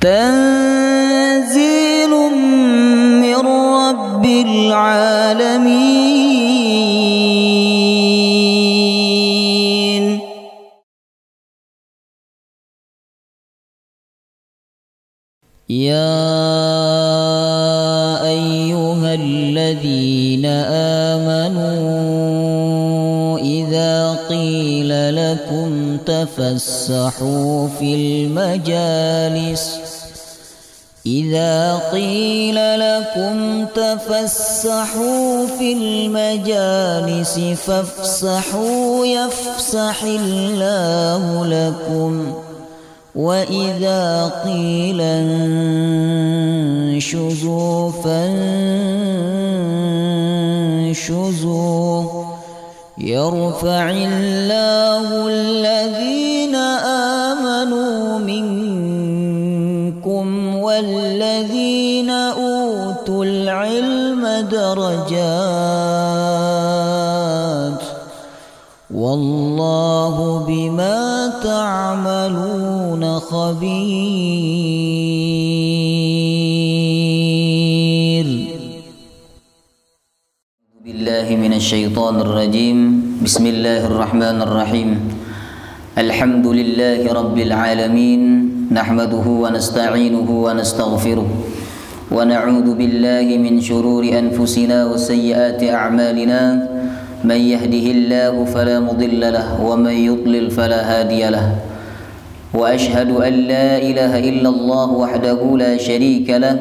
تنزيل من رب العالمين. يا أيها الذين آمنوا إذا قيل لكم تفسحوا في المجالس فافسحوا يفسح الله لكم، وإذا قيل انشزوا فانشزوا يرفع الله الذين آمنوا منكم والذين أوتوا العلم درجات، والله بما تعملون خبير. بالله من الشيطان الرجيم. بسم الله الرحمن الرحيم. الحمد لله رب العالمين، نحمده ونستعينه ونستغفره ونعوذ بالله من شرور أنفسنا وسيئات أعمالنا، من يهده الله فلا مضل له ومن يضلل فلا هادي له، وأشهد أن لا إله إلا الله وحده لا شريك له،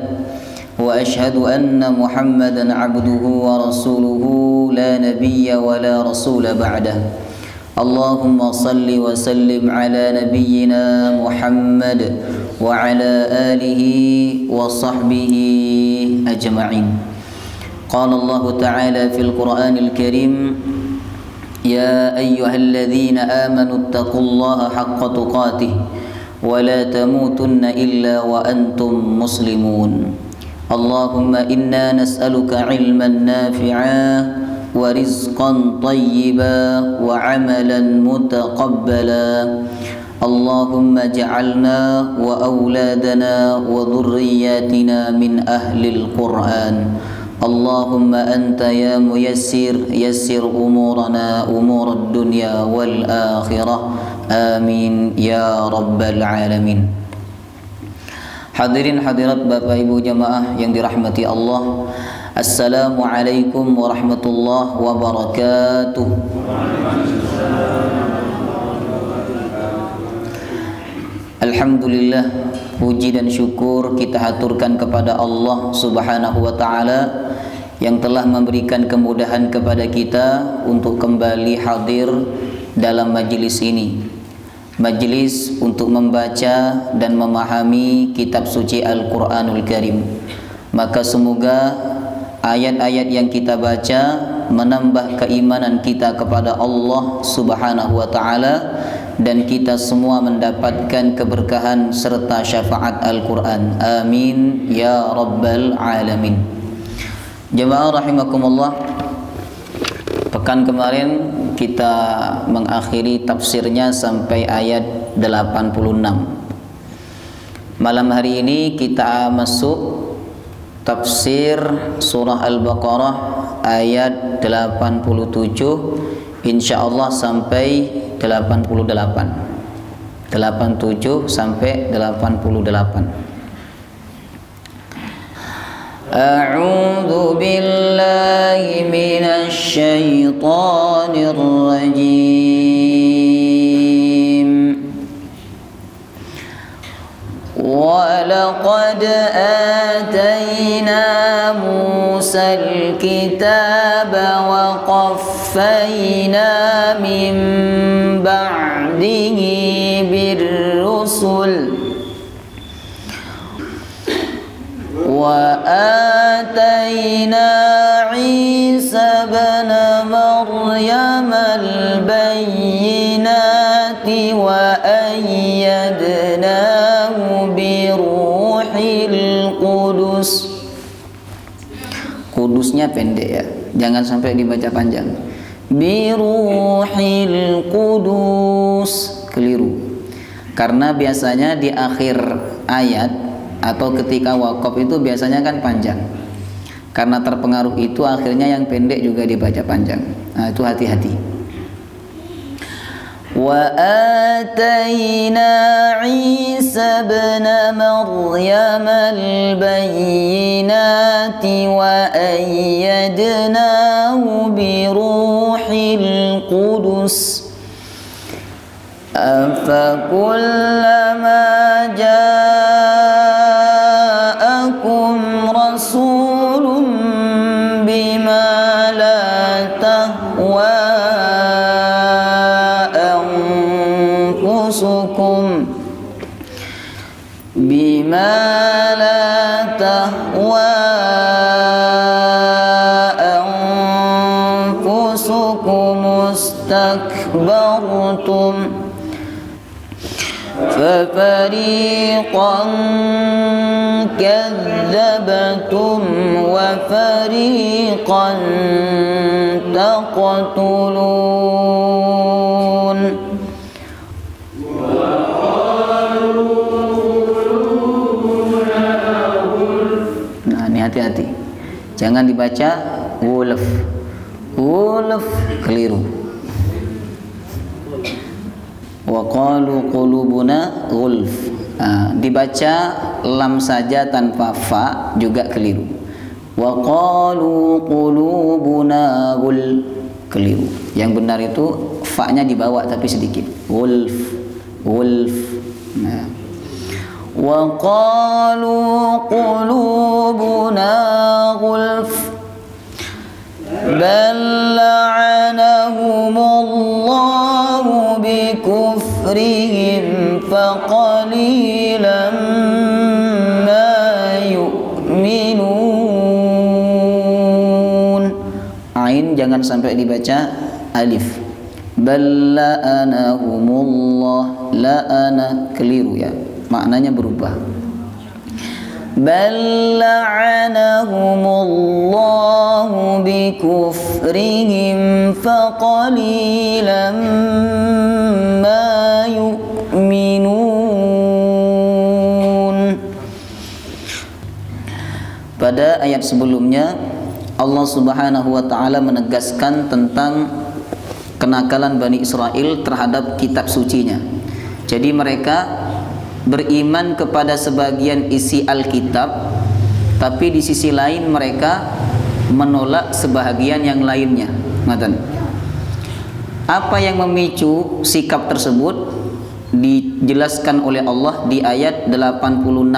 وأشهد أن محمدا عبده ورسوله لا نبي ولا رسول بعده. اللهم صل وسلم على نبينا محمد وعلى آله وصحبه أجمعين. قال الله تعالى في القرآن الكريم: يا أيها الذين آمنوا اتقوا الله حق تقاته ولا تموتن إلا وأنتم مسلمون. اللهم إنا نسألك علما نافعا ورزقا طيبا وعملا متقبلا. اللهم اجعلنا وأولادنا وذرياتنا من أهل القرآن. اللهم أنت يا ميسر يسر أمورنا أمور الدنيا والآخرة، آمين يا رب العالمين. Hadirin hadirat Bapak Ibu jamaah yang dirahmati Allah, Assalamualaikum warahmatullahi wabarakatuh. Alhamdulillah, puji dan syukur kita haturkan kepada Allah Subhanahu wa Ta'ala yang telah memberikan kemudahan kepada kita untuk kembali hadir dalam majelis ini. Majelis untuk membaca dan memahami kitab suci Al-Quranul Karim. Maka semoga ayat-ayat yang kita baca menambah keimanan kita kepada Allah Subhanahu wa Ta'ala, dan kita semua mendapatkan keberkahan serta syafaat Al-Quran. Amin ya rabbal alamin. Jemaah rahimakumullah, pekan kemarin kita mengakhiri tafsirnya sampai ayat 86. Malam hari ini kita masuk tafsir surah Al-Baqarah ayat 87, insyaallah sampai 88. 87 sampai 88. A'udzu billahi minasy syaithanir rajim. Wa laqad atayna Musal kitaba wa qaffayna min ba'dihi bir-rusul wa atayna Isa ibn Maryam al-bayyinati wa ayyadnahu bi-ruhil qudus. Kudusnya pendek ya, jangan sampai dibaca panjang. Bi-ruhil qudus, keliru. Karena biasanya di akhir ayat atau ketika wakaf itu biasanya kan panjang. Karena terpengaruh itu akhirnya yang pendek juga dibaca panjang. Nah, itu hati-hati. Wa atayna Isa ibn Maryam al-bayyinati wa ayyadnahu bi ruhil qudus. Afakullama ja'akum rasulun bima la tahwa anfusukum bima la tahwa anfusukum mustakbartum فَفَرِيقًا كَذَّبْتُمْ وَفَرِيقًا تَقْتُلُونَ. Nah, ini hati-hati. Jangan dibaca wulf. Wulf keliru. Wa qalu qulubuna ghulf. Dibaca lam saja tanpa fa juga keliru. Wa qalu qulubuna ghul, keliru. Yang benar itu fa-nya dibawa tapi sedikit. Ghulf, ghulf. Nah. Wa qalu qulubuna ghulf bal la'anahumullahu bikufrihim faqalilan ma yu'minun. Ain jangan sampai dibaca alif. Bal la'anahumullah, la'ana keliru ya, maknanya berubah. Bal la'anahumullahu bikufrihim faqalilan ma yu'minun. Pada ayat sebelumnya Allah Subhanahu wa taala menegaskan tentang kenakalan Bani Israel terhadap kitab sucinya. Jadi mereka beriman kepada sebagian isi Alkitab, tapi di sisi lain mereka menolak sebahagian yang lainnya. Apa yang memicu sikap tersebut dijelaskan oleh Allah di ayat 86.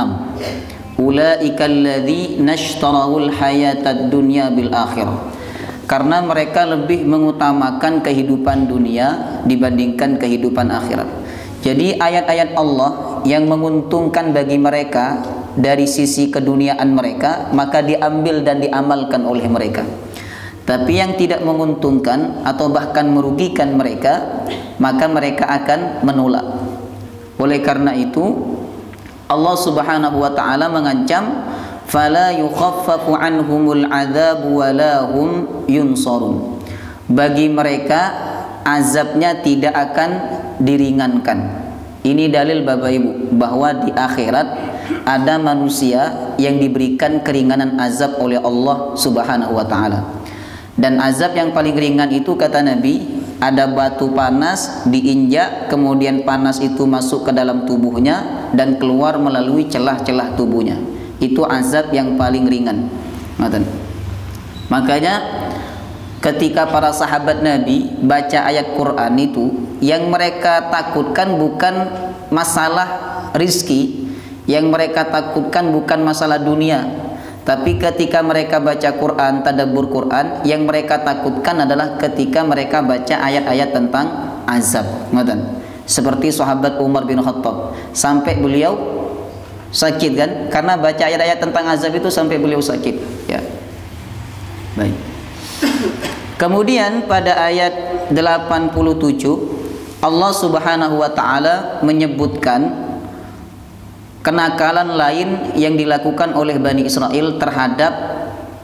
Ulaikal ladzi nashtarawul hayatad dunya bil akhirah. Karena mereka lebih mengutamakan kehidupan dunia dibandingkan kehidupan akhirat. Jadi ayat-ayat Allah yang menguntungkan bagi mereka dari sisi keduniaan mereka, maka diambil dan diamalkan oleh mereka. Tapi yang tidak menguntungkan atau bahkan merugikan mereka, maka mereka akan menolak. Oleh karena itu Allah Subhanahu wa taala mengancam fala yukhaffafu anhumul adzab wa la hum yunsarun. Bagi mereka azabnya tidak akan diringankan. Ini dalil Bapak Ibu bahwa di akhirat ada manusia yang diberikan keringanan azab oleh Allah Subhanahu wa taala. Dan azab yang paling ringan itu kata Nabi, ada batu panas diinjak, kemudian panas itu masuk ke dalam tubuhnya dan keluar melalui celah-celah tubuhnya. Itu azab yang paling ringan. Makanya ketika para sahabat Nabi baca ayat Quran itu, yang mereka takutkan bukan masalah rizki, yang mereka takutkan bukan masalah dunia, tapi ketika mereka baca Quran, tadabbur Quran, yang mereka takutkan adalah ketika mereka baca ayat-ayat tentang azab. Seperti sahabat Umar bin Khattab, sampai beliau sakit kan, karena baca ayat-ayat tentang azab itu sampai beliau sakit ya. Baik. Kemudian pada ayat 87 Allah Subhanahu wa taala menyebutkan kenakalan lain yang dilakukan oleh Bani Israel terhadap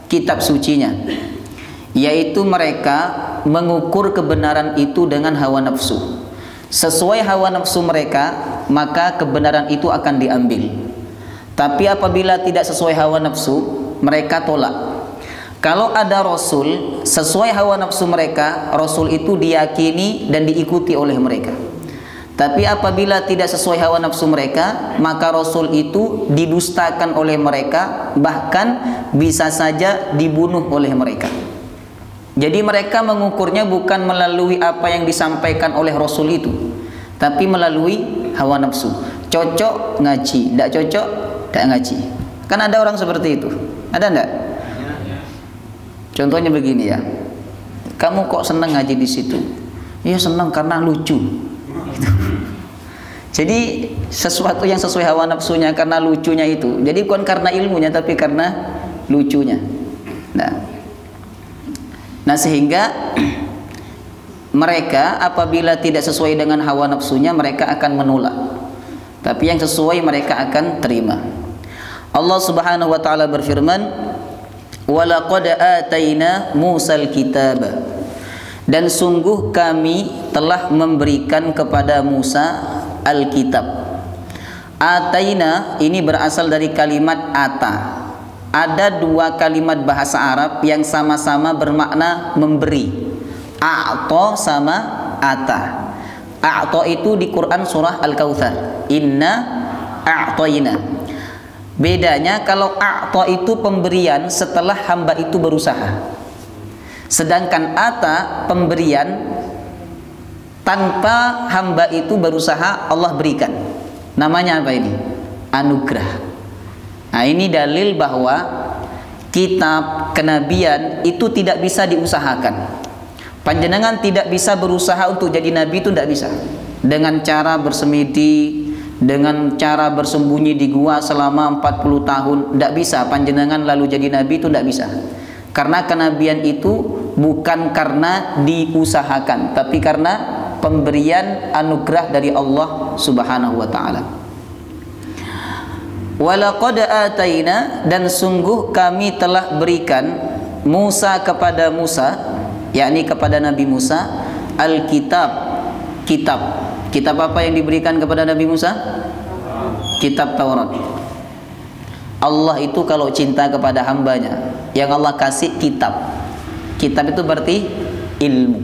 kitab sucinya, yaitu mereka mengukur kebenaran itu dengan hawa nafsu. Sesuai hawa nafsu mereka, maka kebenaran itu akan diambil. Tapi apabila tidak sesuai hawa nafsu, mereka tolak. Kalau ada Rasul sesuai hawa nafsu mereka, Rasul itu diyakini dan diikuti oleh mereka. Tapi apabila tidak sesuai hawa nafsu mereka, maka Rasul itu didustakan oleh mereka, bahkan bisa saja dibunuh oleh mereka. Jadi mereka mengukurnya bukan melalui apa yang disampaikan oleh Rasul itu, tapi melalui hawa nafsu. Cocok ngaji, tidak cocok tidak ngaji. Kan ada orang seperti itu, ada enggak? Contohnya begini ya, kamu kok senang ngaji di situ? Iya senang karena lucu. Jadi sesuatu yang sesuai hawa nafsunya karena lucunya itu. Jadi bukan karena ilmunya tapi karena lucunya. Nah sehingga mereka apabila tidak sesuai dengan hawa nafsunya, mereka akan menolak. Tapi yang sesuai mereka akan terima. Allah Subhanahu wa taala berfirman, "Wa laqad ataina Musal kitaba." Dan sungguh kami telah memberikan kepada Musa Alkitab. Ataina ini berasal dari kalimat ata. Ada dua kalimat bahasa Arab yang sama-sama bermakna memberi. A'ta sama ata. A'ta itu di Quran surah Al-Kautsar. Inna a'tayna. Bedanya kalau a'ta itu pemberian setelah hamba itu berusaha. Sedangkan ata pemberian tanpa hamba itu berusaha Allah berikan. Namanya apa ini? Anugerah. Nah ini dalil bahwa kitab kenabian itu tidak bisa diusahakan. Panjenengan tidak bisa berusaha untuk jadi nabi, itu tidak bisa. Dengan cara bersemedi, dengan cara bersembunyi di gua selama 40 tahun, tidak bisa. Panjenengan lalu jadi nabi, itu tidak bisa. Karena kenabian itu bukan karena diusahakan, tapi karena pemberian anugerah dari Allah Subhanahu wa taala. Walaqad ataina, dan sungguh kami telah berikan Musa kepada Musa, yakni kepada Nabi Musa, Alkitab, kitab. Kitab apa yang diberikan kepada Nabi Musa? Kitab Taurat. Allah itu kalau cinta kepada hambanya, yang Allah kasih kitab. Kitab itu berarti ilmu,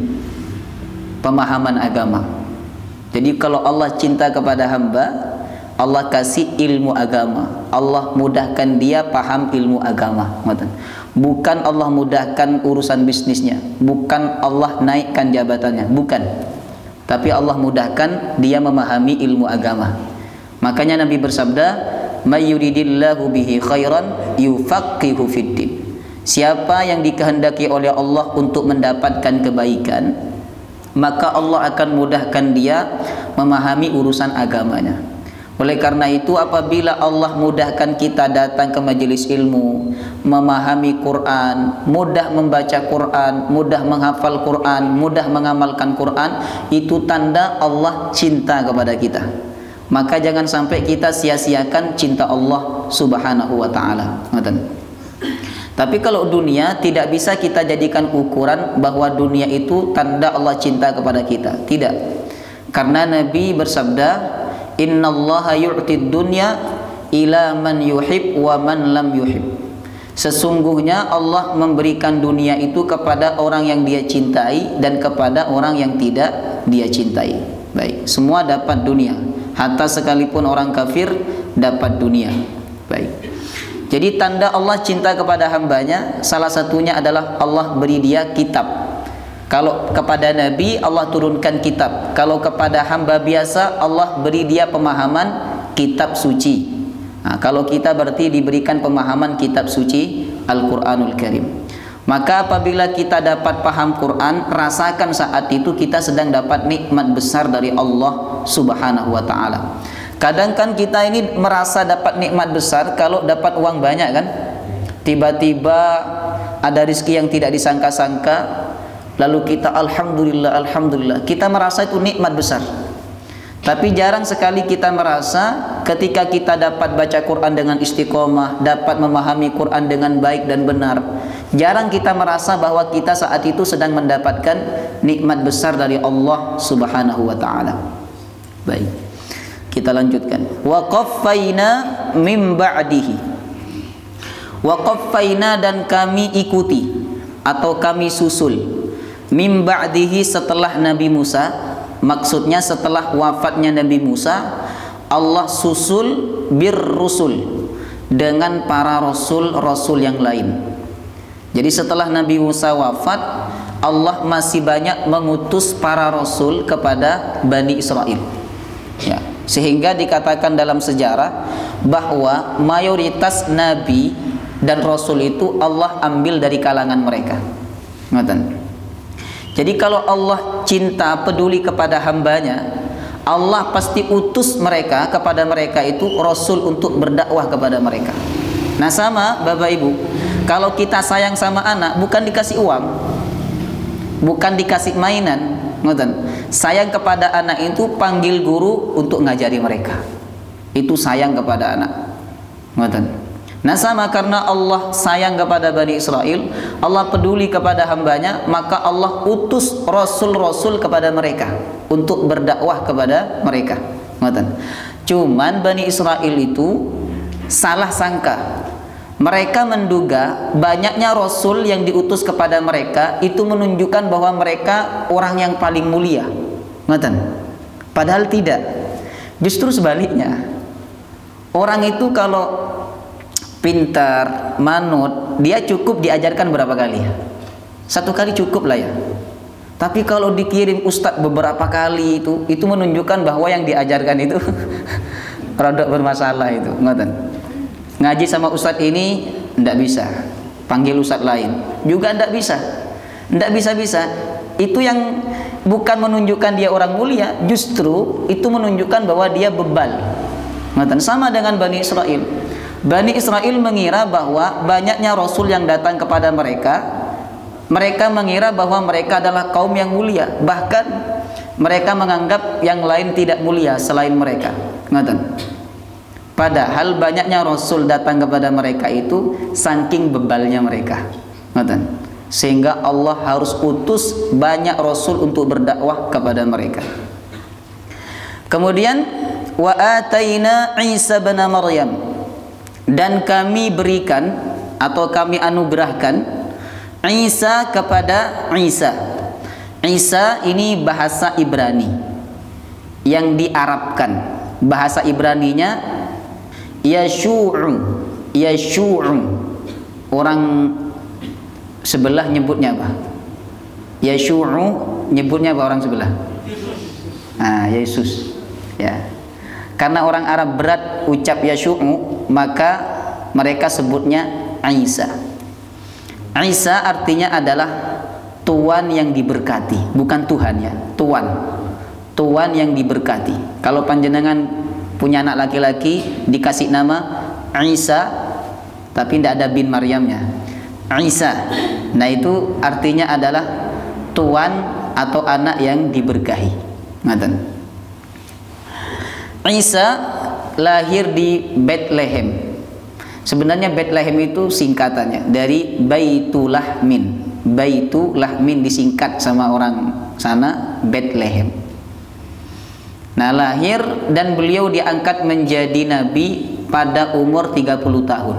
pemahaman agama. Jadi kalau Allah cinta kepada hamba, Allah kasih ilmu agama. Allah mudahkan dia paham ilmu agama. Bukan Allah mudahkan urusan bisnisnya, bukan Allah naikkan jabatannya, bukan. Tapi Allah mudahkan dia memahami ilmu agama. Makanya Nabi bersabda, "May yuridillahu bihi khairan yufaqihu fiddin." Siapa yang dikehendaki oleh Allah untuk mendapatkan kebaikan, maka Allah akan mudahkan dia memahami urusan agamanya. Oleh karena itu, apabila Allah mudahkan kita datang ke majelis ilmu, memahami Quran, mudah membaca Quran, mudah menghafal Quran, mudah mengamalkan Quran, itu tanda Allah cinta kepada kita. Maka jangan sampai kita sia-siakan cinta Allah Subhanahu wa taala. Tapi kalau dunia tidak bisa kita jadikan ukuran bahwa dunia itu tanda Allah cinta kepada kita. Tidak. Karena Nabi bersabda, "Innallaha yu'tid dunya ila man yuhib wa man lam yuhib." Sesungguhnya Allah memberikan dunia itu kepada orang yang dia cintai dan kepada orang yang tidak dia cintai. Baik, semua dapat dunia. Hatta sekalipun orang kafir dapat dunia. Baik. Jadi tanda Allah cinta kepada hambanya, salah satunya adalah Allah beri dia kitab. Kalau kepada Nabi Allah turunkan kitab. Kalau kepada hamba biasa Allah beri dia pemahaman kitab suci. Nah, kalau kita berarti diberikan pemahaman kitab suci Al-Quranul Karim. Maka apabila kita dapat paham Quran, rasakan saat itu kita sedang dapat nikmat besar dari Allah Subhanahu wa ta'ala. Kadang kan kita ini merasa dapat nikmat besar kalau dapat uang banyak kan. Tiba-tiba ada rezeki yang tidak disangka-sangka, lalu kita alhamdulillah, alhamdulillah. Kita merasa itu nikmat besar. Tapi jarang sekali kita merasa ketika kita dapat baca Quran dengan istiqomah, dapat memahami Quran dengan baik dan benar. Jarang kita merasa bahwa kita saat itu sedang mendapatkan nikmat besar dari Allah Subhanahu wa ta'ala. Baik, kita lanjutkan. Wa qaffayna mim ba'dihi. Wa qaffayna, dan kami ikuti atau kami susul, mim ba'dihi, setelah Nabi Musa. Maksudnya setelah wafatnya Nabi Musa, Allah susul bir rusul, dengan para rasul-rasul yang lain. Jadi setelah Nabi Musa wafat, Allah masih banyak mengutus para rasul kepada Bani Israel, ya. Sehingga dikatakan dalam sejarah bahwa mayoritas nabi dan rasul itu Allah ambil dari kalangan mereka. Ngoten. Jadi kalau Allah cinta, peduli kepada hambanya, Allah pasti utus mereka kepada mereka itu rasul untuk berdakwah kepada mereka. Nah sama Bapak Ibu, kalau kita sayang sama anak bukan dikasih uang, bukan dikasih mainan, ngoten. Sayang kepada anak itu panggil guru untuk ngajari mereka. Itu sayang kepada anak. Ngoten. Nah sama, karena Allah sayang kepada Bani Israel, Allah peduli kepada hambanya, maka Allah utus rasul-rasul kepada mereka untuk berdakwah kepada mereka. Cuman Bani Israel itu salah sangka. Mereka menduga banyaknya rasul yang diutus kepada mereka itu menunjukkan bahwa mereka orang yang paling mulia. Padahal tidak. Justru sebaliknya. Orang itu kalau pintar, manut, dia cukup diajarkan berapa kali? Satu kali cukup lah ya. Tapi kalau dikirim ustadz beberapa kali itu menunjukkan bahwa yang diajarkan itu rodok bermasalah itu. Ngaji sama ustadz ini ndak bisa, panggil ustadz lain juga ndak bisa, ndak bisa. Itu yang bukan menunjukkan dia orang mulia, justru itu menunjukkan bahwa dia bebal. Sama dengan Bani Israel. Bani Israel mengira bahwa banyaknya rasul yang datang kepada mereka, mereka mengira bahwa mereka adalah kaum yang mulia, bahkan mereka menganggap yang lain tidak mulia selain mereka. Padahal banyaknya rasul datang kepada mereka itu saking bebalnya mereka. Sehingga Allah harus utus banyak rasul untuk berdakwah kepada mereka. Kemudian wa ataina Isa bin Maryam, dan kami berikan atau kami anugerahkan Isa kepada Isa. Isa ini bahasa Ibrani yang diarabkan. Bahasa Ibraninya Yashu'u. Orang sebelah nyebutnya apa? Yashu'u nyebutnya apa orang sebelah? Yesus. Ya. Karena orang Arab berat ucap Yashu'u, maka mereka sebutnya Isa. Isa artinya adalah Tuhan yang diberkati, bukan Tuhan ya, Tuhan. Tuhan yang diberkati. Kalau panjenengan punya anak laki-laki dikasih nama Isa, tapi tidak ada bin Maryamnya, Isa. Nah itu artinya adalah Tuhan atau anak yang diberkahi. Isa lahir di Bethlehem. Sebenarnya Bethlehem itu singkatannya dari Baitul Lahmin. Baitul Lahmin disingkat sama orang sana Bethlehem. Nah lahir dan beliau diangkat menjadi nabi pada umur 30 tahun.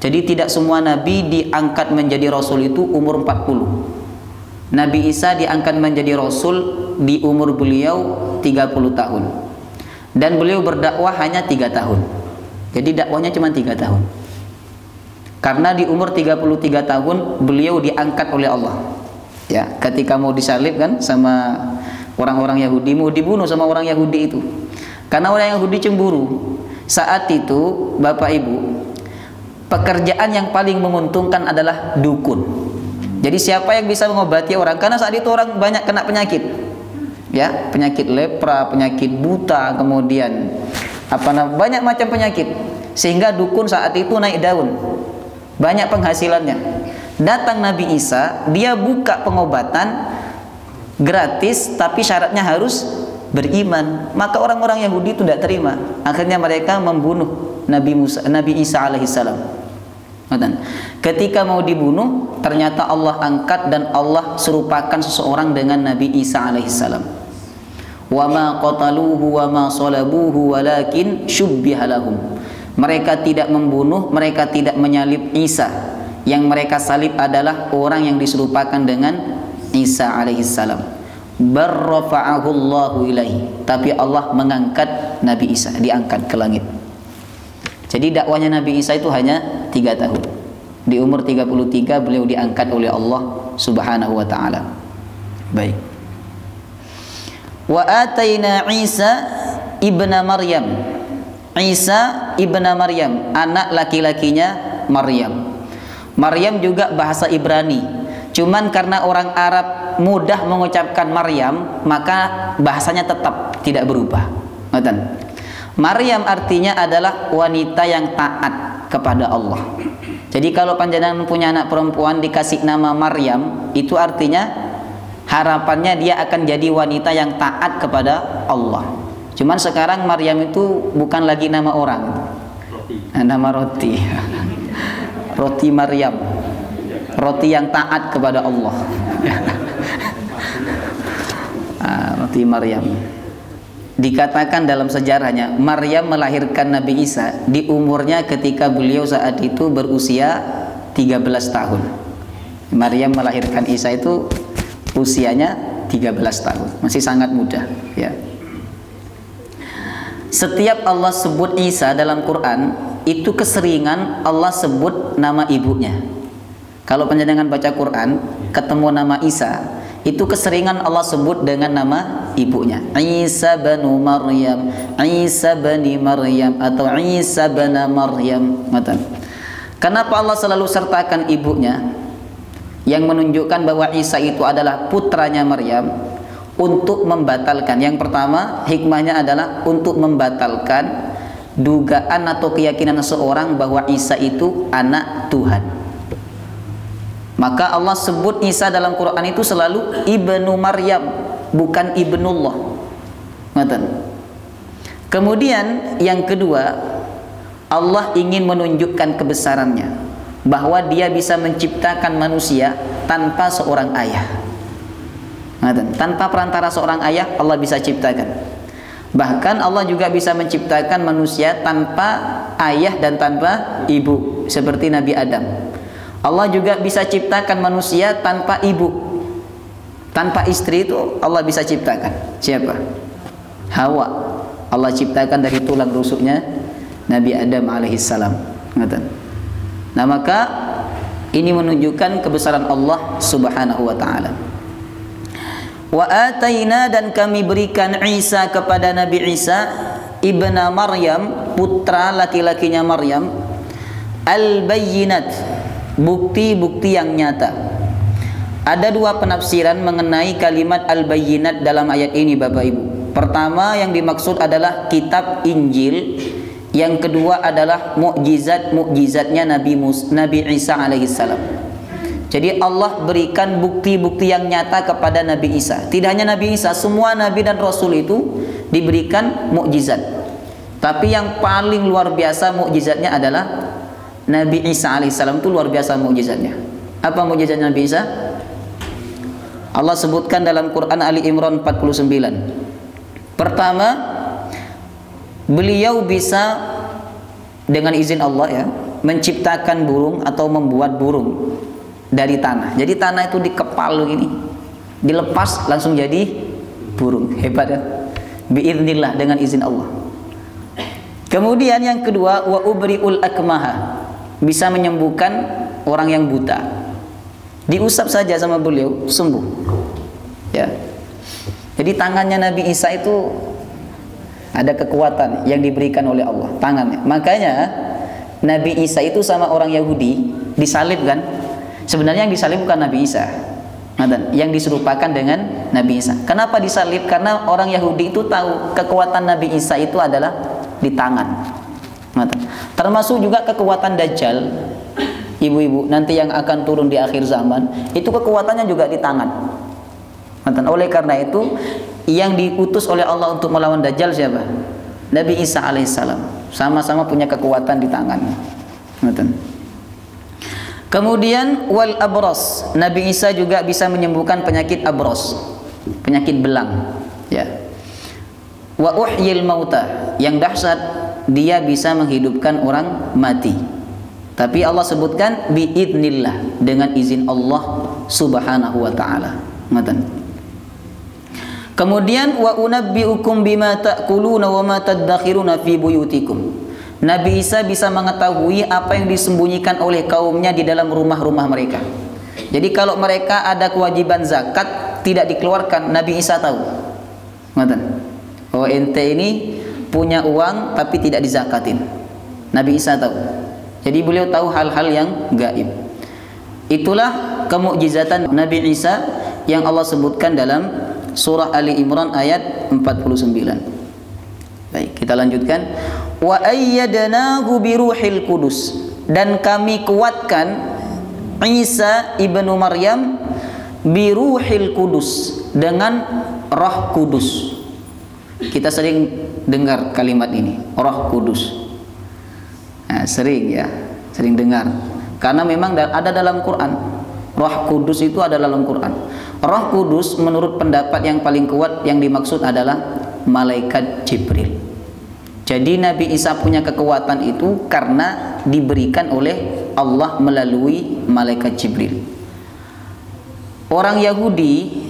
Jadi tidak semua nabi diangkat menjadi rasul itu umur 40. Nabi Isa diangkat menjadi rasul di umur beliau 30 tahun. Dan beliau berdakwah hanya 3 tahun. Jadi dakwahnya cuma 3 tahun. Karena di umur 33 tahun beliau diangkat oleh Allah. Ya, ketika mau disalib kan sama orang-orang Yahudi, mau dibunuh sama orang Yahudi itu. Karena orang Yahudi cemburu. Saat itu, Bapak Ibu, pekerjaan yang paling menguntungkan adalah dukun. Jadi siapa yang bisa mengobati orang? Karena saat itu orang banyak kena penyakit. Ya, penyakit lepra, penyakit buta, kemudian banyak macam penyakit. Sehingga dukun saat itu naik daun. Banyak penghasilannya. Datang Nabi Isa, dia buka pengobatan gratis, tapi syaratnya harus beriman. Maka orang-orang Yahudi itu tidak terima. Akhirnya mereka membunuh Nabi Isa alaihissalam. Ketika mau dibunuh, ternyata Allah angkat dan Allah serupakan seseorang dengan Nabi Isa alaihissalam. Wa ma qataluhu wa ma salabuhu walakin syubbiha lahum. Mereka tidak membunuh, mereka tidak menyalib Isa. Yang mereka salib adalah orang yang diserupakan dengan Isa alaihissalam. Barrafa'ahu Allahu ilaihi. Tapi Allah mengangkat Nabi Isa, diangkat ke langit. Jadi dakwanya Nabi Isa itu hanya 3 tahun. Di umur 33 beliau diangkat oleh Allah Subhanahu wa taala. Baik. Wa ataina Isa ibna Maryam. Isa ibna Maryam, anak laki-lakinya Maryam. Maryam juga bahasa Ibrani. Cuman karena orang Arab mudah mengucapkan Maryam, maka bahasanya tetap tidak berubah. Ngoten. Maryam artinya adalah wanita yang taat kepada Allah. Jadi kalau panjenengan punya anak perempuan dikasih nama Maryam, itu artinya harapannya dia akan jadi wanita yang taat kepada Allah. Cuman sekarang Maryam itu bukan lagi nama orang, nama roti. Roti Maryam, roti yang taat kepada Allah. Roti Maryam. Dikatakan dalam sejarahnya, Maryam melahirkan Nabi Isa di umurnya ketika beliau saat itu berusia 13 tahun. Maryam melahirkan Isa itu usianya 13 tahun, masih sangat muda, ya. Setiap Allah sebut Isa dalam Quran, itu keseringan Allah sebut nama ibunya. Kalau panjenengan baca Quran, ketemu nama Isa, itu keseringan Allah sebut dengan nama ibunya. Isa bin Maryam, Isa bin Maryam, atau Isa bin Maryam. Kenapa Allah selalu sertakan ibunya? Yang menunjukkan bahwa Isa itu adalah putranya Maryam, untuk membatalkan. Yang pertama, hikmahnya adalah untuk membatalkan dugaan atau keyakinan seseorang bahwa Isa itu anak Tuhan. Maka Allah sebut Isa dalam Quran itu selalu ibnu Maryam, bukan ibnullah. Kemudian yang kedua, Allah ingin menunjukkan kebesarannya, bahwa dia bisa menciptakan manusia tanpa seorang ayah. Tanpa perantara seorang ayah, Allah bisa ciptakan. Bahkan Allah juga bisa menciptakan manusia tanpa ayah dan tanpa ibu, seperti Nabi Adam. Allah juga bisa ciptakan manusia tanpa ibu, tanpa istri, itu Allah bisa ciptakan. Siapa? Hawa. Allah ciptakan dari tulang rusuknya Nabi Adam alaihissalam. Nah, maka ini menunjukkan kebesaran Allah Subhanahu wa taala. Wa ataina, dan kami berikan Isa kepada Nabi Isa ibna Maryam, putra laki-lakinya Maryam, al-bayyinat, bukti-bukti yang nyata. Ada 2 penafsiran mengenai kalimat al-bayyinat dalam ayat ini, Bapak Ibu. Pertama, yang dimaksud adalah kitab Injil. Yang kedua adalah mukjizat-mukjizatnya Nabi Isa alaihissalam. Jadi Allah berikan bukti-bukti yang nyata kepada Nabi Isa. Tidak hanya Nabi Isa, semua Nabi dan Rasul itu diberikan mukjizat. Tapi yang paling luar biasa mukjizatnya adalah Nabi Isa alaihissalam. Itu luar biasa mukjizatnya. Apa mukjizat Nabi Isa? Allah sebutkan dalam Quran Ali Imran 49. Pertama, beliau bisa dengan izin Allah, ya, menciptakan burung atau membuat burung dari tanah. Jadi tanah itu dikepal begini, dilepas langsung jadi burung. Hebat, ya? Biiznillah, dengan izin Allah. Kemudian yang kedua, wa ubri'ul akmaha, bisa menyembuhkan orang yang buta. Diusap saja sama beliau sembuh. Ya. Jadi tangannya Nabi Isa itu ada kekuatan yang diberikan oleh Allah, tangannya. Makanya Nabi Isa itu sama orang Yahudi disalib, kan? Sebenarnya yang disalib bukan Nabi Isa, yang diserupakan dengan Nabi Isa. Kenapa disalib? Karena orang Yahudi itu tahu kekuatan Nabi Isa itu adalah di tangan. Termasuk juga kekuatan Dajjal, ibu-ibu nanti yang akan turun di akhir zaman, itu kekuatannya juga di tangan. Oleh karena itu, yang diutus oleh Allah untuk melawan Dajjal siapa? Nabi Isa alaihissalam. Sama-sama punya kekuatan di tangannya. Kemudian wal abros, Nabi Isa juga bisa menyembuhkan penyakit abros, penyakit belang, ya. Wa uhyil mauta, yang dahsyat, dia bisa menghidupkan orang mati. Tapi Allah sebutkan biidnillah, dengan izin Allah Subhanahu wa taala. Kemudian wa unabbiukum bima ta'kuluna wa ma tadakhiruna fi buyutikum. Nabi Isa bisa mengetahui apa yang disembunyikan oleh kaumnya di dalam rumah-rumah mereka. Jadi kalau mereka ada kewajiban zakat tidak dikeluarkan, Nabi Isa tahu. Oh, ente ini punya uang tapi tidak dizakatin. Nabi Isa tahu. Jadi beliau tahu hal-hal yang gaib. Itulah kemukjizatan Nabi Isa yang Allah sebutkan dalam surah Ali Imran ayat 49. Baik, kita lanjutkan. Wa ayyadnahu biruhil qudus, dan kami kuatkan Isa ibnu Maryam biruhil qudus, dengan Roh Kudus. Kita sering dengar kalimat ini, Roh Kudus. Nah, sering dengar. Karena memang ada dalam Quran. Roh Kudus itu ada dalam Quran. Roh Kudus menurut pendapat yang paling kuat yang dimaksud adalah malaikat Jibril. Jadi Nabi Isa punya kekuatan itu karena diberikan oleh Allah melalui malaikat Jibril. Orang Yahudi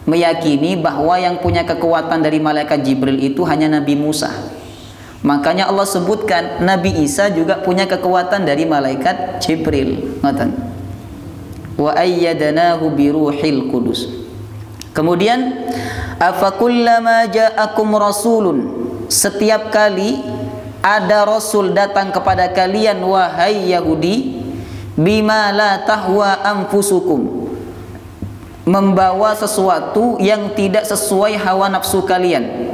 meyakini bahwa yang punya kekuatan dari malaikat Jibril itu hanya Nabi Musa. Makanya Allah sebutkan Nabi Isa juga punya kekuatan dari malaikat Jibril. Wa ayyadnahu biruhil qudus. Kemudian afakullama ja'akum rasulun, setiap kali ada rasul datang kepada kalian wahai Yahudi, bima la tahwa anfusukum, membawa sesuatu yang tidak sesuai hawa nafsu kalian,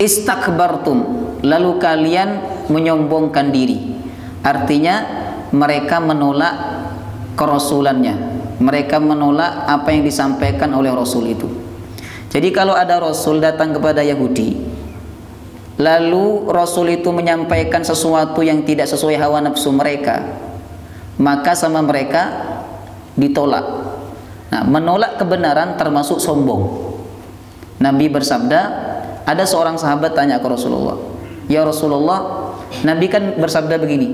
istakbartum, lalu kalian menyombongkan diri. Artinya mereka menolak kerasulannya, mereka menolak apa yang disampaikan oleh Rasul itu. Jadi kalau ada Rasul datang kepada Yahudi, lalu Rasul itu menyampaikan sesuatu yang tidak sesuai hawa nafsu mereka, maka sama mereka ditolak. Nah, menolak kebenaran termasuk sombong. Nabi bersabda, ada seorang sahabat tanya ke Rasulullah, ya Rasulullah, Nabi kan bersabda begini,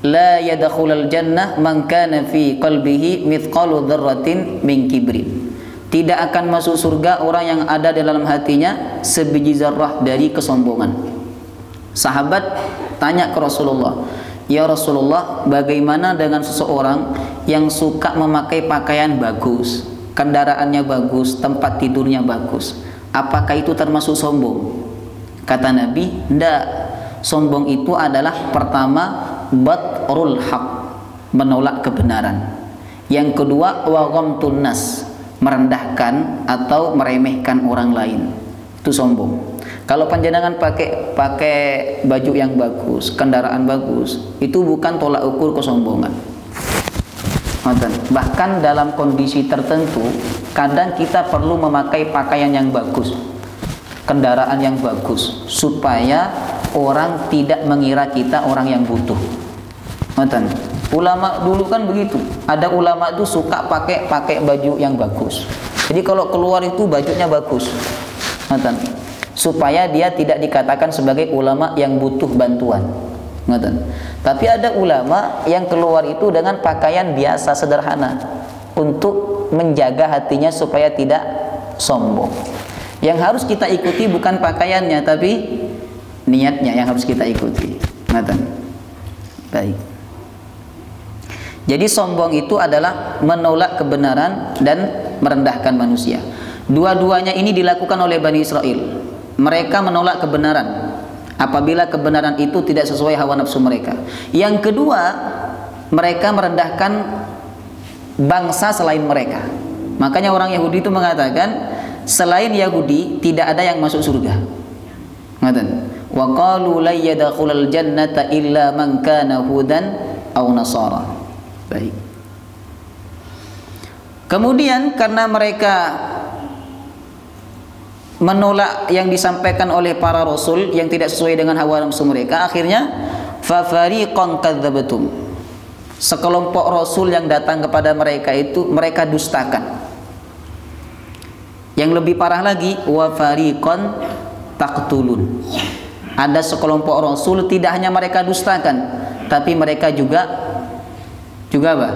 la yadkhulul jannah man kana fi qalbihi mithqalu dzarratin min kibrin. Tidak akan masuk surga orang yang ada dalam hatinya sebiji zarrah dari kesombongan. Sahabat tanya ke Rasulullah, ya Rasulullah, bagaimana dengan seseorang yang suka memakai pakaian bagus, kendaraannya bagus, tempat tidurnya bagus, apakah itu termasuk sombong? Kata Nabi, tidak. Sombong itu adalah pertama batrul haq, menolak kebenaran. Yang kedua wa ghamtun nas, merendahkan atau meremehkan orang lain. Itu sombong. Kalau panjenengan pakai baju yang bagus, kendaraan bagus, itu bukan tolak ukur kesombongan. Bahkan dalam kondisi tertentu, kadang kita perlu memakai pakaian yang bagus, kendaraan yang bagus, supaya orang tidak mengira kita orang yang butuh. Ulama dulu kan begitu. Ada ulama itu suka pakai baju yang bagus. Jadi kalau keluar itu bajunya bagus, supaya dia tidak dikatakan sebagai ulama yang butuh bantuan. Tapi ada ulama yang keluar itu dengan pakaian biasa sederhana untuk menjaga hatinya supaya tidak sombong. Yang harus kita ikuti bukan pakaiannya, tapi niatnya yang harus kita ikuti. Baik. Jadi sombong itu adalah menolak kebenaran dan merendahkan manusia. Dua-duanya ini dilakukan oleh Bani Israel. Mereka menolak kebenaran apabila kebenaran itu tidak sesuai hawa nafsu mereka. Yang kedua, mereka merendahkan bangsa selain mereka. Makanya orang Yahudi itu mengatakan, selain Yahudi tidak ada yang masuk surga. Wa qalu la yadkhulul jannata illa man kana hudan aw nasara. Baik. Kemudian karena mereka menolak yang disampaikan oleh para rasul yang tidak sesuai dengan hawa nafsu mereka, akhirnya fa fariqan kadzdzabtum, sekelompok rasul yang datang kepada mereka itu mereka dustakan. Yang lebih parah lagi, wa fariqan taqtulun, Ada sekelompok rasul tidak hanya mereka dustakan, tapi mereka juga apa?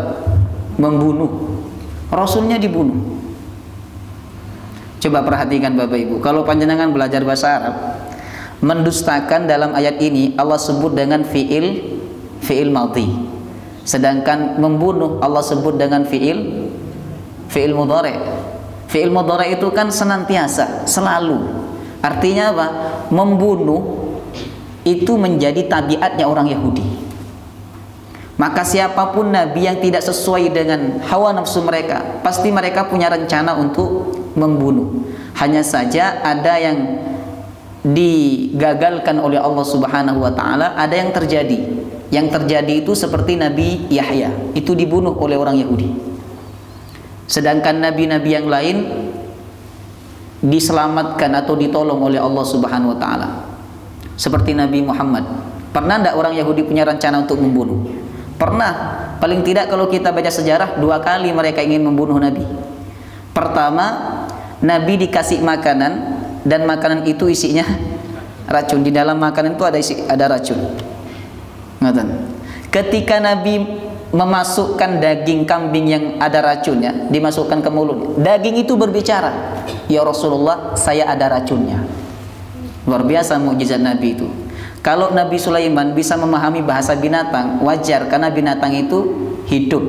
Membunuh. Rasulnya dibunuh. Coba perhatikan Bapak Ibu, kalau panjenengan belajar bahasa Arab, mendustakan dalam ayat ini Allah sebut dengan fiil madhi. Sedangkan membunuh Allah sebut dengan fiil mudhari'. Fiil mudhari' itu kan senantiasa, selalu. Artinya apa? Membunuh itu menjadi tabiatnya orang Yahudi. Maka siapapun nabi yang tidak sesuai dengan hawa nafsu mereka, pasti mereka punya rencana untuk membunuh. Hanya saja ada yang digagalkan oleh Allah Subhanahu wa taala, ada yang terjadi. Yang terjadi itu seperti Nabi Yahya, itu dibunuh oleh orang Yahudi. Sedangkan nabi-nabi yang lain diselamatkan atau ditolong oleh Allah Subhanahu wa taala. Seperti Nabi Muhammad. Pernah tidak orang Yahudi punya rencana untuk membunuh? Pernah. Paling tidak kalau kita baca sejarah, 2 kali mereka ingin membunuh Nabi. Pertama, Nabi dikasih makanan dan makanan itu isinya racun. Di dalam makanan itu ada racun. Ketika Nabi memasukkan daging kambing yang ada racunnya, dimasukkan ke mulut, daging itu berbicara, "Ya Rasulullah, saya ada racunnya." Luar biasa mukjizat Nabi itu. Kalau Nabi Sulaiman bisa memahami bahasa binatang, wajar, karena binatang itu hidup,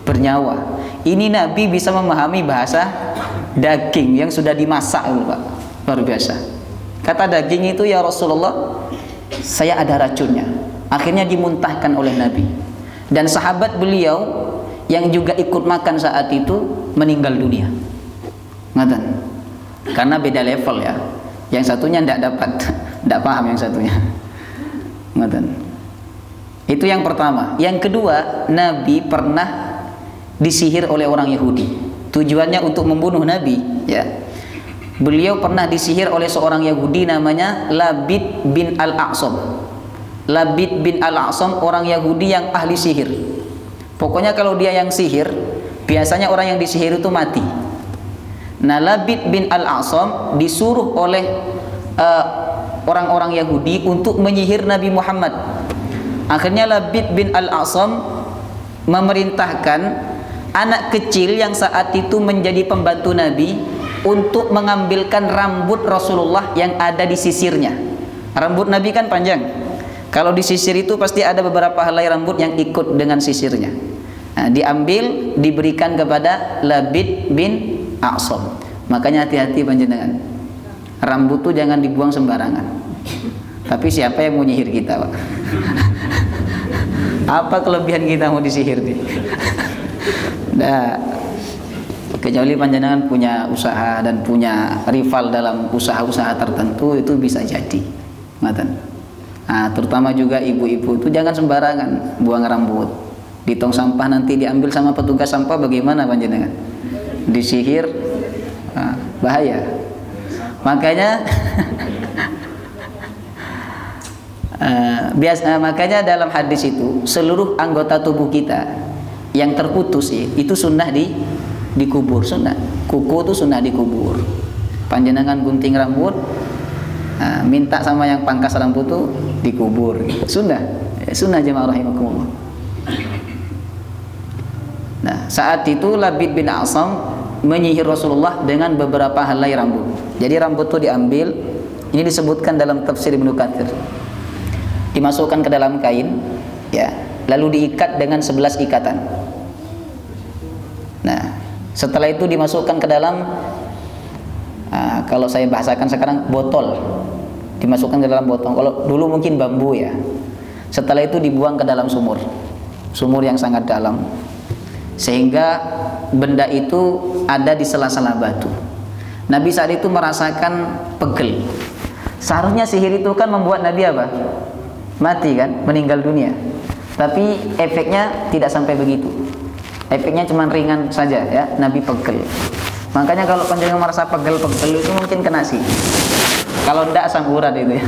bernyawa. Ini Nabi bisa memahami bahasa daging yang sudah dimasak, Pak. Luar biasa. Kata daging itu, "Ya Rasulullah, saya ada racunnya." Akhirnya dimuntahkan oleh Nabi. Dan sahabat beliau yang juga ikut makan saat itu meninggal dunia. Karena beda level ya. Yang satunya tidak dapat, tidak paham yang satunya. Itu yang pertama. Yang kedua, Nabi pernah disihir oleh orang Yahudi. Tujuannya untuk membunuh Nabi, ya. Beliau pernah disihir oleh seorang Yahudi namanya Labid bin Al-A'sam. Labid bin Al-A'sam orang Yahudi yang ahli sihir. Pokoknya kalau dia yang sihir, biasanya orang yang disihir itu mati. Nah, Labid bin Al-A'sam disuruh oleh orang-orang Yahudi untuk menyihir Nabi Muhammad. Akhirnya Labid bin Al-A'sam memerintahkan anak kecil yang saat itu menjadi pembantu Nabi untuk mengambilkan rambut Rasulullah yang ada di sisirnya. Rambut Nabi kan panjang. Kalau di sisir itu pasti ada beberapa helai rambut yang ikut dengan sisirnya. Nah, diambil, diberikan kepada Labid bin A'sam. Makanya hati-hati panjenengan. Rambut tuh jangan dibuang sembarangan. Tapi siapa yang mau nyihir kita, Pak? Apa kelebihan kita mau disihir nih? Nah, kecuali panjenengan punya usaha dan punya rival dalam usaha-usaha tertentu, itu bisa jadi. Nah, terutama juga ibu-ibu itu jangan sembarangan buang rambut. Di tong sampah nanti diambil sama petugas sampah, bagaimana panjenengan? Disihir, nah, bahaya. Makanya makanya dalam hadis itu seluruh anggota tubuh kita yang terputus itu sunnah dikubur, sunnah. Kuku itu sunnah dikubur. Panjenengan gunting rambut, minta sama yang pangkas rambut itu dikubur, sunnah. Sunnah jemaah rahimakumullah. Nah, saat itu Labid bin A'sam menyihir Rasulullah dengan beberapa helai rambut. Jadi rambut itu diambil, ini disebutkan dalam tafsir Ibnu Katsir, dimasukkan ke dalam kain, ya, lalu diikat dengan 11 ikatan. Nah, setelah itu dimasukkan ke dalam, kalau saya bahasakan sekarang, botol. Dimasukkan ke dalam botol. Kalau dulu mungkin bambu ya. Setelah itu dibuang ke dalam sumur yang sangat dalam, sehingga benda itu ada di sela-sela batu. Nabi saat itu merasakan pegel. Seharusnya sihir itu kan membuat Nabi apa? Mati kan, meninggal dunia. Tapi efeknya tidak sampai begitu. Efeknya cuma ringan saja ya, Nabi pegel. Makanya kalau panjenengan merasa pegel-pegel itu mungkin kena sihir. Kalau tidak asam urat itu ya.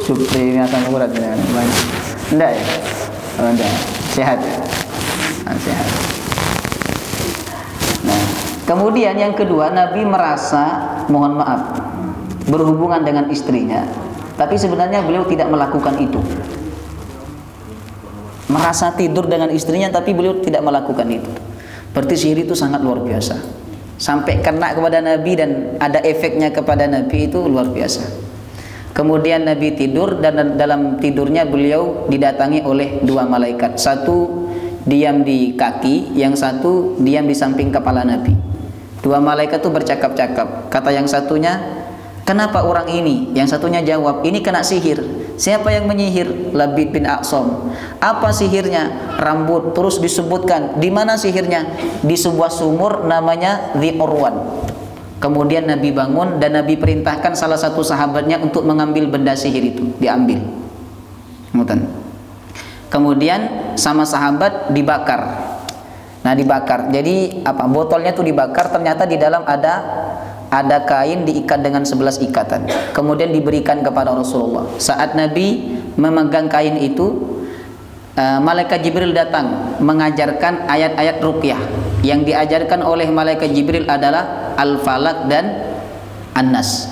Supri ini asam urat ya. Enggak ya? Oh, enggak. Sehat. Sehat. Nah, kemudian yang kedua, Nabi merasa, mohon maaf, berhubungan dengan istrinya, tapi sebenarnya beliau tidak melakukan itu. Merasa tidur dengan istrinya tapi beliau tidak melakukan itu. Berarti sihir itu sangat luar biasa. Sampai kena kepada Nabi dan ada efeknya kepada Nabi, itu luar biasa. Kemudian Nabi tidur dan dalam tidurnya beliau didatangi oleh dua malaikat. Satu diam di kaki, yang satu diam di samping kepala Nabi. Dua malaikat itu bercakap-cakap. Kata yang satunya, kenapa orang ini? Yang satunya jawab, ini kena sihir. Siapa yang menyihir? Labid bin Aqsam. Apa sihirnya? Rambut. Terus disebutkan, di mana sihirnya? Di sebuah sumur namanya Dhi Urwan. Kemudian Nabi bangun dan Nabi perintahkan salah satu sahabatnya untuk mengambil benda sihir itu. Diambil. Kemudian sama sahabat dibakar. Nah, dibakar. Jadi apa? Botolnya itu dibakar, ternyata di dalam ada kain diikat dengan 11 ikatan. Kemudian diberikan kepada Rasulullah. Saat Nabi memegang kain itu, malaikat Jibril datang mengajarkan ayat-ayat ruqyah. Yang diajarkan oleh malaikat Jibril adalah Al-Falaq dan An-Nas.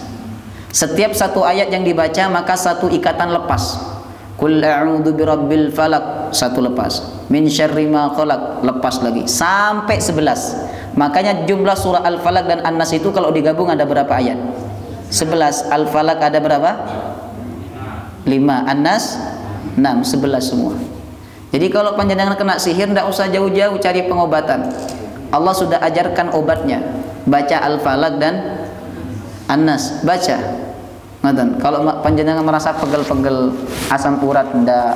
Setiap satu ayat yang dibaca maka satu ikatan lepas. Qul a'udzu birabbil falaq, satu lepas. Min syarri ma khalaq, lepas lagi sampai 11. Makanya jumlah surah Al-Falaq dan An-Nas itu kalau digabung ada berapa ayat? 11. Al-Falaq ada berapa? 5. An-Nas 6, 11 semua. Jadi kalau panjenengan kena sihir, tidak usah jauh-jauh cari pengobatan. Allah sudah ajarkan obatnya. Baca Al-Falaq dan An-Nas, baca. Kalau panjenengan merasa pegel-pegel, asam urat ndak,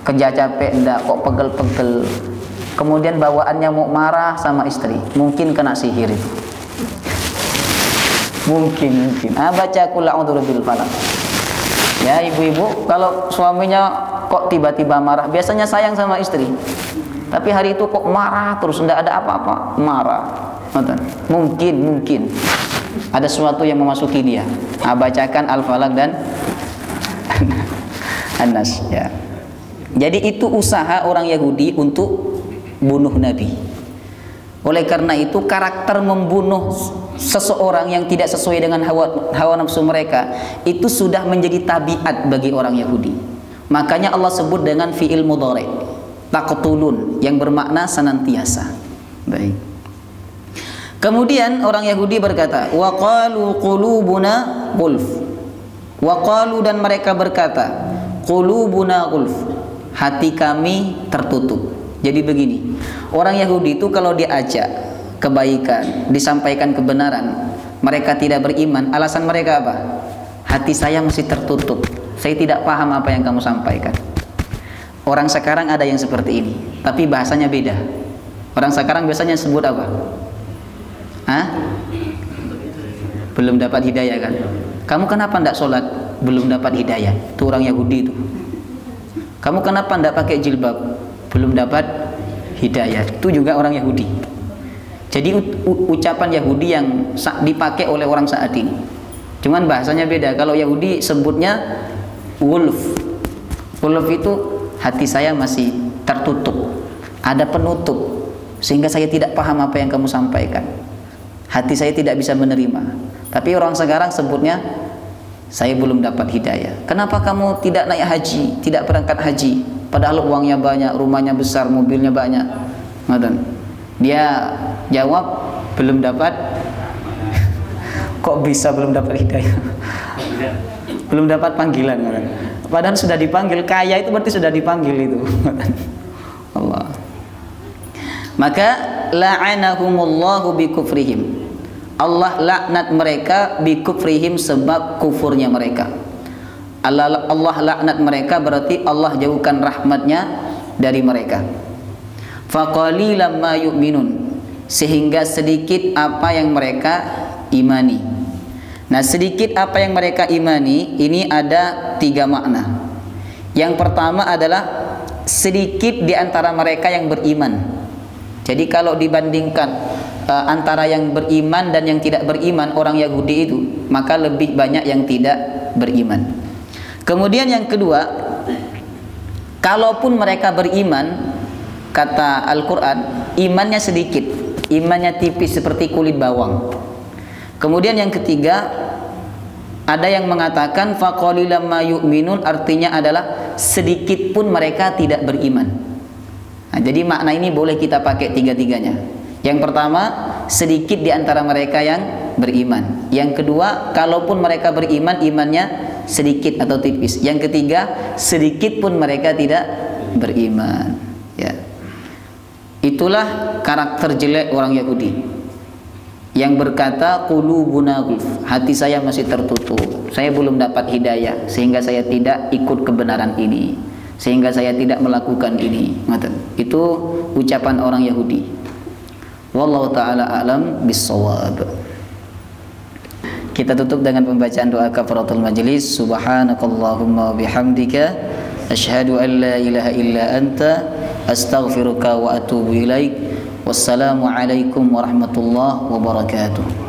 kerja capek ndak, kok pegel-pegel, kemudian bawaannya mau marah sama istri, mungkin kena sihir itu. Mungkin. Baca qul a'udzu birabbil falaq. Ya ibu-ibu, kalau suaminya kok tiba-tiba marah, biasanya sayang sama istri, tapi hari itu kok marah terus, ndak ada apa-apa, marah. Mungkin ada sesuatu yang memasuki dia. Bacakan Al-Falaq dan An-Nas, ya. Jadi itu usaha orang Yahudi untuk bunuh Nabi. Oleh karena itu karakter membunuh seseorang yang tidak sesuai dengan hawa nafsu mereka itu sudah menjadi tabiat bagi orang Yahudi. Makanya Allah sebut dengan fi'il mudhari, taqtulun, yang bermakna senantiasa. Baik. Kemudian orang Yahudi berkata, wa qalu qulubuna ghulf. Wa qalu, dan mereka berkata, qulubuna ghulf, hati kami tertutup. Jadi begini, orang Yahudi itu kalau diajak kebaikan, disampaikan kebenaran, mereka tidak beriman. Alasan mereka apa? Hati saya masih tertutup, saya tidak paham apa yang kamu sampaikan. Orang sekarang ada yang seperti ini, tapi bahasanya beda. Orang sekarang biasanya sebut apa? Belum dapat hidayah kan? Kamu kenapa tidak sholat? Belum dapat hidayah. Itu orang Yahudi itu. Kamu kenapa tidak pakai jilbab? Belum dapat hidayah. Itu juga orang Yahudi. Jadi ucapan Yahudi yang dipakai oleh orang saat ini. Cuman bahasanya beda. Kalau Yahudi sebutnya wolf. Wolf itu hati saya masih tertutup, ada penutup, sehingga saya tidak paham apa yang kamu sampaikan. Hati saya tidak bisa menerima. Tapi orang sekarang sebutnya, saya belum dapat hidayah. Kenapa kamu tidak naik haji, tidak berangkat haji? Padahal uangnya banyak, rumahnya besar, mobilnya banyak. Dia jawab, belum dapat. Kok bisa belum dapat hidayah? Belum dapat panggilan. Padahal sudah dipanggil. Kaya itu berarti sudah dipanggil itu. Allah. Maka la'anahumullahu bikufrihim. Allah laknat mereka bikufrihim, sebab kufurnya mereka. Allah laknat mereka berarti Allah jauhkan rahmatnya dari mereka. Faqalilan ma yu'minun, sehingga sedikit apa yang mereka imani. Nah, sedikit apa yang mereka imani ini ada 3 makna. Yang pertama adalah sedikit di antara mereka yang beriman. Jadi kalau dibandingkan antara yang beriman dan yang tidak beriman orang Yahudi itu, maka lebih banyak yang tidak beriman. Kemudian yang kedua, kalaupun mereka beriman, kata Al-Quran, imannya sedikit, imannya tipis seperti kulit bawang. Kemudian yang ketiga, Ada yang mengatakan faqalilam ma yu'minun, artinya adalah sedikit pun mereka tidak beriman. Nah, jadi makna ini boleh kita pakai tiga-tiganya. Yang pertama, sedikit di antara mereka yang beriman. Yang kedua, kalaupun mereka beriman, imannya sedikit atau tipis. Yang ketiga, sedikit pun mereka tidak beriman. Ya. Itulah karakter jelek orang Yahudi yang berkata qulubuna gulf, hati saya masih tertutup, saya belum dapat hidayah sehingga saya tidak ikut kebenaran ini, sehingga saya tidak melakukan ini. Itu ucapan orang Yahudi. Wallahu taala a'lam bissawab. Kita tutup dengan pembacaan doa kafaratul majlis. Subhanakallahumma bihamdika asyhadu an la ilaha illa anta astaghfiruka wa atubu ilaik. Wassalamualaikum warahmatullahi wabarakatuh.